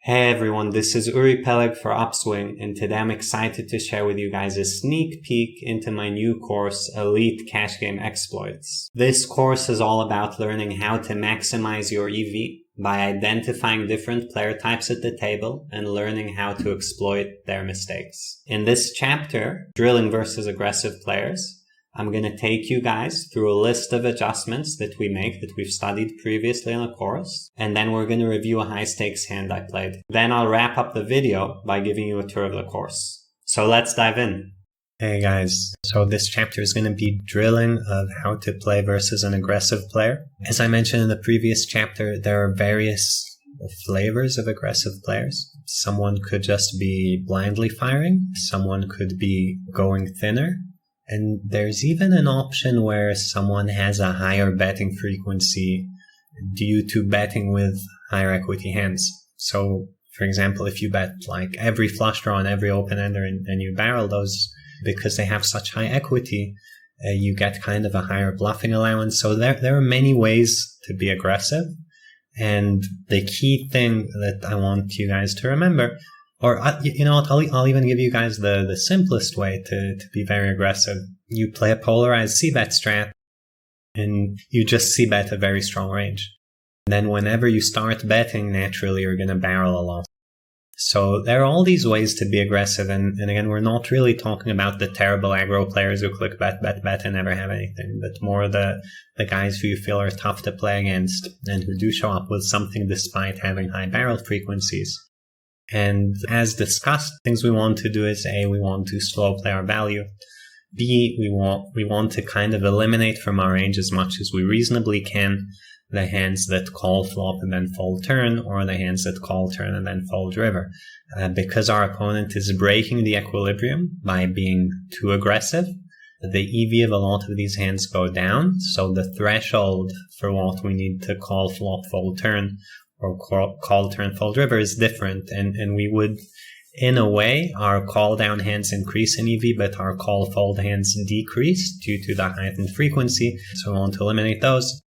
Hey everyone, this is Uri Peleg for Upswing, and today I'm excited to share with you guys a sneak peek into my new course, Elite Cash Game Exploits. This course is all about learning how to maximize your EV by identifying different player types at the table and learning how to exploit their mistakes. In this chapter, Drilling versus Aggressive Players, I'm going to take you guys through a list of adjustments that we make that we've studied previously in the course, and then we're going to review a high-stakes hand I played. Then I'll wrap up the video by giving you a tour of the course. So let's dive in. Hey guys, so this chapter is going to be drilling of how to play versus an aggressive player. As I mentioned in the previous chapter, there are various flavors of aggressive players. Someone could just be blindly firing, someone could be going thinner, and there's even an option where someone has a higher betting frequency due to betting with higher equity hands. So, for example, if you bet like every flush draw on every open-ender and you barrel those because they have such high equity, you get kind of a higher bluffing allowance. So there are many ways to be aggressive. And the key thing that I want you guys to remember, or, I'll even give you guys the simplest way to be very aggressive. You play a polarized c-bet strat, and you just c-bet a very strong range. Then whenever you start betting, naturally you're going to barrel a lot. So there are all these ways to be aggressive, and again, we're not really talking about the terrible aggro players who click bet, and never have anything, but more the guys who you feel are tough to play against, and who do show up with something despite having high barrel frequencies. And as discussed, things we want to do is A, we want to slow play our value. B, we want to kind of eliminate from our range as much as we reasonably can the hands that call flop and then fold turn, or the hands that call turn and then fold river. Because our opponent is breaking the equilibrium by being too aggressive, the EV of a lot of these hands go down, so the threshold for what we need to call flop, fold turn, or call turn fold river is different, and we would, in a way, our call down hands increase in EV, but our call fold hands decrease due to the heightened frequency, so we want to eliminate those.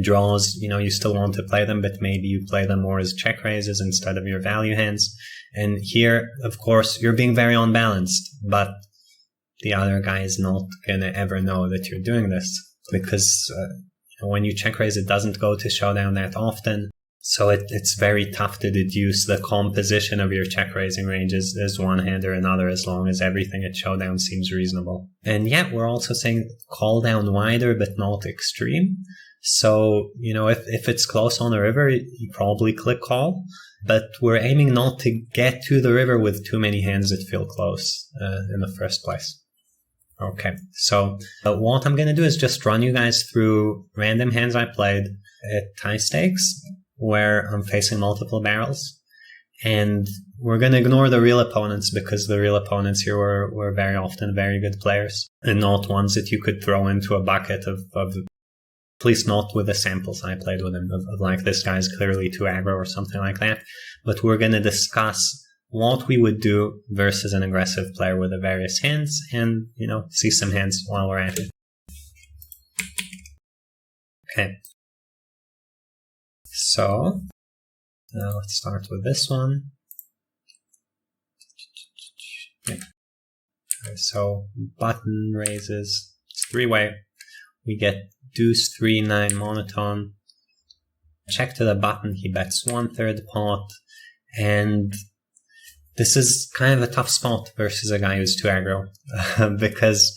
Draws, you still want to play them, but maybe you play them more as check raises instead of your value hands. And here, of course, you're being very unbalanced, but the other guy is not gonna ever know that you're doing this, because when you check raise, it doesn't go to showdown that often. So it's very tough to deduce the composition of your check raising range as one hand or another, as long as everything at showdown seems reasonable. And yet we're also saying call down wider, but not extreme. So, if it's close on the river, you probably click call, but we're aiming not to get to the river with too many hands that feel close in the first place. Okay, so what I'm going to do is just run you guys through random hands I played at high stakes where I'm facing multiple barrels. And we're going to ignore the real opponents, because the real opponents here were very often very good players and not ones that you could throw into a bucket of at least not with the samples I played with him, of like this guy's clearly too aggro or something like that. But we're going to discuss what we would do versus an aggressive player with the various hands, and, see some hands while we're at it. Okay. So, let's start with this one. Okay. So, button raises, it's three-way. We get deuce 3-9 monotone. Check to the button, he bets 1/3 pot, and this is kind of a tough spot versus a guy who's too aggro, because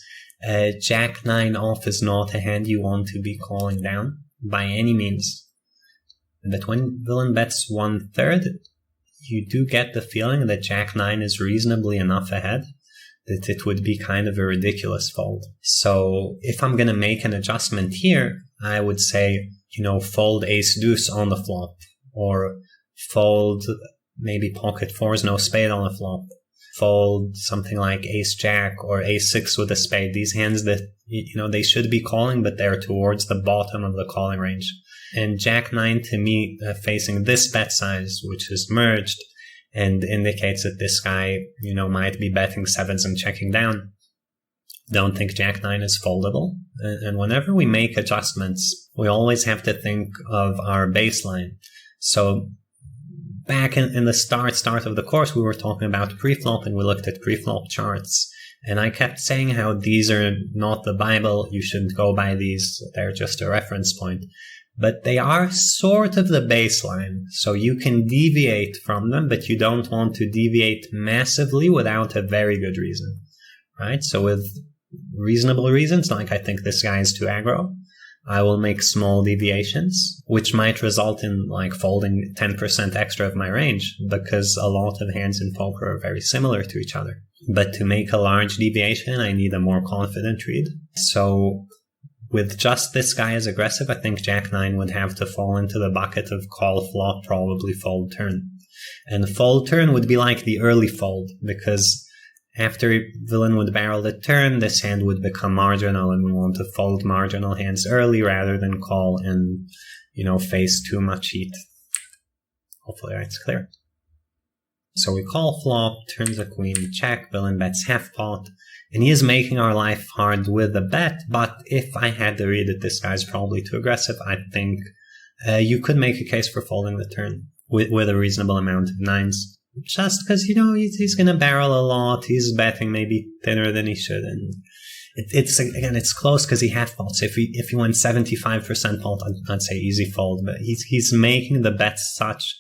Jack 9 off is not a hand you want to be calling down by any means. But when villain bets 1/3, you do get the feeling that Jack 9 is reasonably enough ahead that it would be kind of a ridiculous fold. So if I'm going to make an adjustment here, I would say, fold ace deuce on the flop, or fold maybe pocket fours, no spade on the flop. Fold something like ace jack or ace six with a spade. These hands that, they should be calling, but they're towards the bottom of the calling range. And Jack 9 to me, facing this bet size, which is merged, and indicates that this guy, might be betting sevens and checking down. Don't think Jack 9 is foldable. And whenever we make adjustments, we always have to think of our baseline. So back in the start of the course, we were talking about preflop and we looked at preflop charts. And I kept saying how these are not the Bible, you shouldn't go by these, they're just a reference point. But they are sort of the baseline, so you can deviate from them, but you don't want to deviate massively without a very good reason, right? So with reasonable reasons, like I think this guy is too aggro, I will make small deviations, which might result in like folding 10% extra of my range, because a lot of hands in poker are very similar to each other. But to make a large deviation, I need a more confident read. So with just this guy as aggressive, I think Jack-9 would have to fall into the bucket of call flop, probably fold turn. And fold turn would be like the early fold, because after villain would barrel the turn, this hand would become marginal, and we want to fold marginal hands early rather than call and, face too much heat. Hopefully that's clear. So we call flop, turns a queen, check, villain bets half pot, and he is making our life hard with a bet, but if I had to read it, this guy's probably too aggressive. I think you could make a case for folding the turn with a reasonable amount of nines, just because, he's going to barrel a lot, he's betting maybe thinner than he should, and it's close because he half faults. If he went 75% fault, I'd say easy fold, but he's making the bets such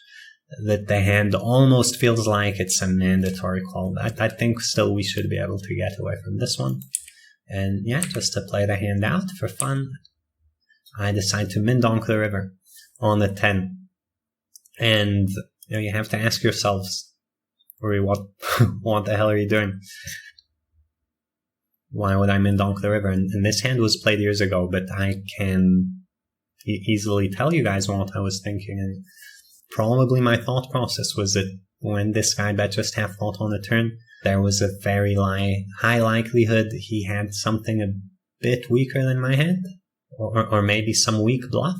that the hand almost feels like it's a mandatory call. I think still we should be able to get away from this one. And yeah, just to play the hand out for fun, I decide to min-donk the river on the 10. And you have to ask yourselves, Uri, what the hell are you doing? Why would I min-donk the river? And this hand was played years ago, but I can easily tell you guys what I was thinking. And probably my thought process was that when this guy bet just half fault on the turn, there was a very high likelihood he had something a bit weaker than my hand, or maybe some weak bluff.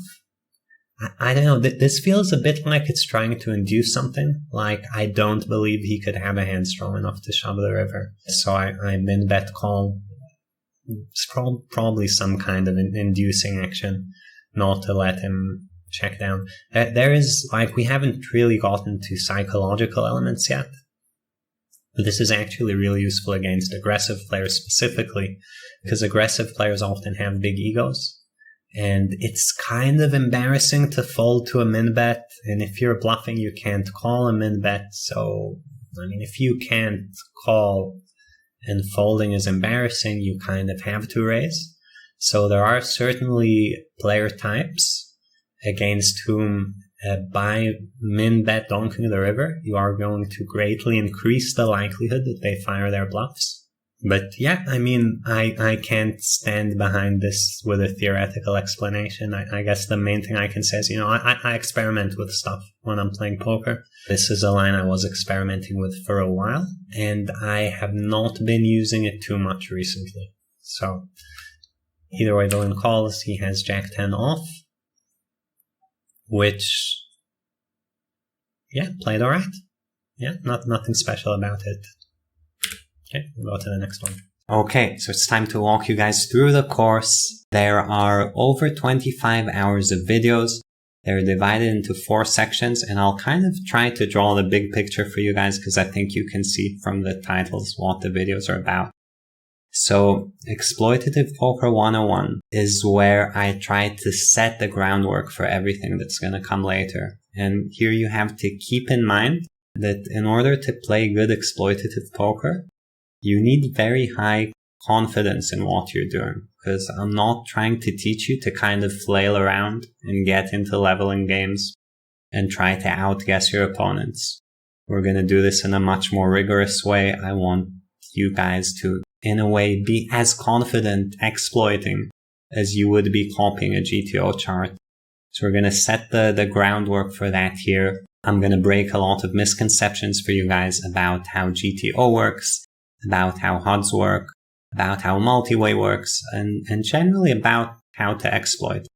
I don't know, this feels a bit like it's trying to induce something, like I don't believe he could have a hand strong enough to shove the river. So I min bet call. It's probably some kind of an inducing action, not to let him check down. There is, we haven't really gotten to psychological elements yet, but this is actually really useful against aggressive players specifically, because aggressive players often have big egos, and it's kind of embarrassing to fold to a min bet, and if you're bluffing, you can't call a min bet. So, if you can't call and folding is embarrassing, you kind of have to raise. So there are certainly player types against whom by min bet donking the river, you are going to greatly increase the likelihood that they fire their bluffs. But yeah, I can't stand behind this with a theoretical explanation. I guess the main thing I can say is, I experiment with stuff when I'm playing poker. This is a line I was experimenting with for a while, and I have not been using it too much recently. So either way, villain calls, he has Jack-10 off, which, yeah, played all right. Yeah, nothing special about it. Okay, we'll go to the next one. Okay, so it's time to walk you guys through the course. There are over 25 hours of videos. They're divided into 4 sections, and I'll kind of try to draw the big picture for you guys because I think you can see from the titles what the videos are about. So, Exploitative Poker 101 is where I try to set the groundwork for everything that's going to come later. And here you have to keep in mind that in order to play good exploitative poker, you need very high confidence in what you're doing. Because I'm not trying to teach you to kind of flail around and get into leveling games and try to outguess your opponents. We're going to do this in a much more rigorous way. I want you guys to, in a way, be as confident exploiting as you would be copying a GTO chart. So we're going to set the groundwork for that here. I'm going to break a lot of misconceptions for you guys about how GTO works, about how HUDs work, about how multi-way works, and generally about how to exploit.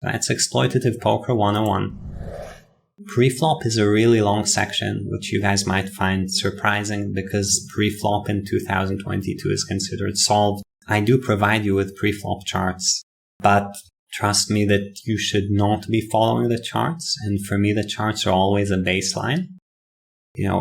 That's Exploitative Poker 101. Pre-flop is a really long section, which you guys might find surprising because pre-flop in 2022 is considered solved. I do provide you with pre-flop charts, but Trust me that you should not be following the charts. And for me, the charts are always a baseline.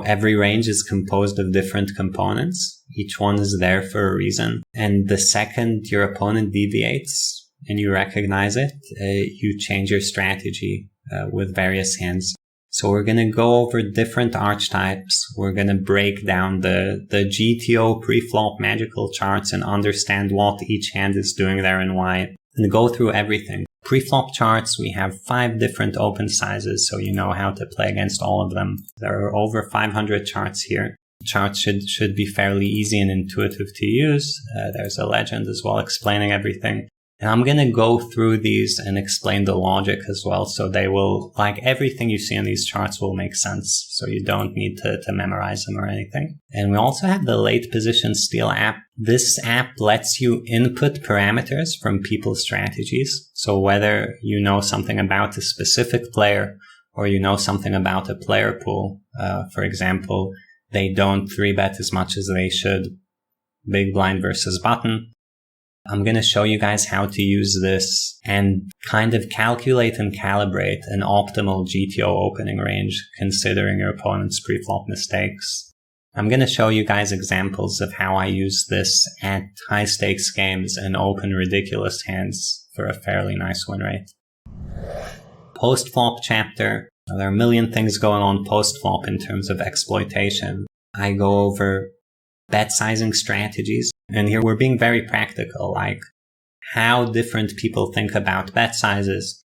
Every range is composed of different components. Each one is there for a reason. And the second your opponent deviates and you recognize it, you change your strategy with various hands. So we're going to go over different archetypes. We're going to break down the GTO pre-flop magical charts and understand what each hand is doing there and why, and go through everything. Pre-flop charts, we have 5 different open sizes, so you know how to play against all of them. There are over 500 charts here. Charts should be fairly easy and intuitive to use. There's a legend as well explaining everything. And I'm going to go through these and explain the logic as well, so they will, like everything you see in these charts will make sense, so you don't need to memorize them or anything. And we also have the late position steal app. This app lets you input parameters from people's strategies. So whether you know something about a specific player or you know something about a player pool, for example, they don't 3-bet as much as they should, big blind versus button. I'm going to show you guys how to use this and kind of calculate and calibrate an optimal GTO opening range considering your opponent's pre-flop mistakes. I'm going to show you guys examples of how I use this at high stakes games and open ridiculous hands for a fairly nice win rate. Post-flop chapter. There are a million things going on post-flop in terms of exploitation. I go over bet sizing strategies. And here we're being very practical, like how different people think about bet sizes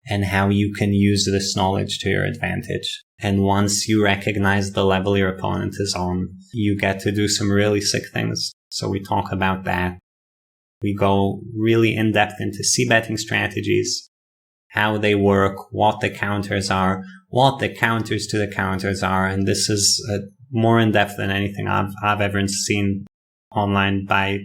and how you can use this knowledge to your advantage. And once you recognize the level your opponent is on, you get to do some really sick things. So we talk about that. We go really in depth into c-betting strategies, how they work, what the counters are, what the counters to the counters are. And this is more in depth than anything I've ever seen online by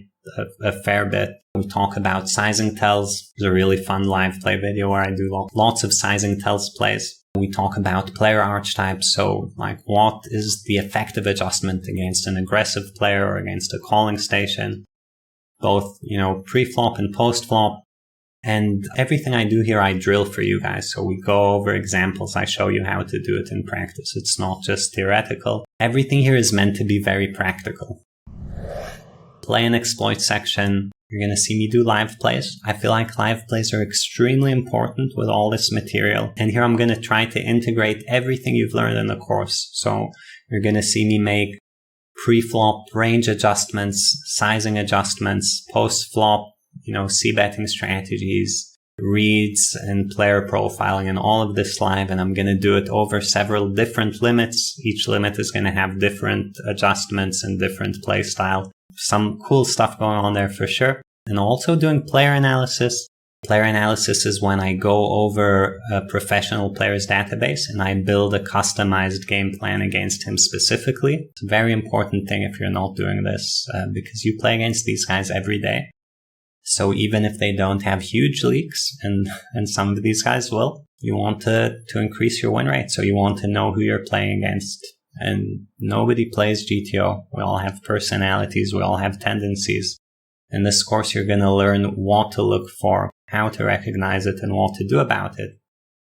a fair bit. We talk about sizing tells. There's a really fun live play video where I do lots of sizing tells plays. We talk about player archetypes. So like what is the effective adjustment against an aggressive player or against a calling station, both, pre-flop and post-flop. And everything I do here, I drill for you guys. So we go over examples. I show you how to do it in practice. It's not just theoretical. Everything here is meant to be very practical. Play and exploit section. You're going to see me do live plays. I feel like live plays are extremely important with all this material. And here I'm going to try to integrate everything you've learned in the course. So you're going to see me make pre-flop range adjustments, sizing adjustments, post-flop, c-betting strategies, reads and player profiling and all of this live. And I'm going to do it over several different limits. Each limit is going to have different adjustments and different play style. Some cool stuff going on there for sure. And also doing player analysis. Player analysis is when I go over a professional player's database and I build a customized game plan against him specifically. It's a very important thing if you're not doing this because you play against these guys every day. So even if they don't have huge leaks, and some of these guys will, you want to increase your win rate. So you want to know who you're playing against. And nobody plays GTO. We all have personalities. We all have tendencies. In this course, you're going to learn what to look for, how to recognize it, and what to do about it.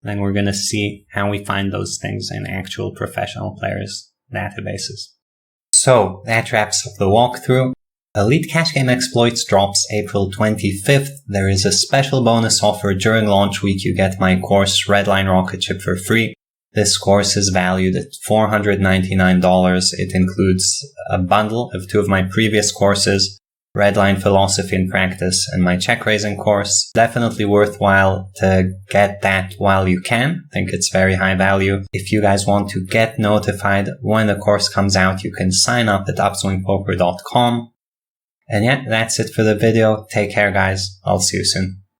Then we're going to see how we find those things in actual professional players' databases. So that wraps up the walkthrough. Elite Cash Game Exploits drops April 25th. There is a special bonus offer during launch week. You get my course Redline Rocket Ship for free. This course is valued at $499. It includes a bundle of 2 of my previous courses, Redline Philosophy and Practice and my check raising course. Definitely worthwhile to get that while you can. I think it's very high value. If you guys want to get notified when the course comes out, you can sign up at upswingpoker.com. And yeah, that's it for the video. Take care, guys. I'll see you soon.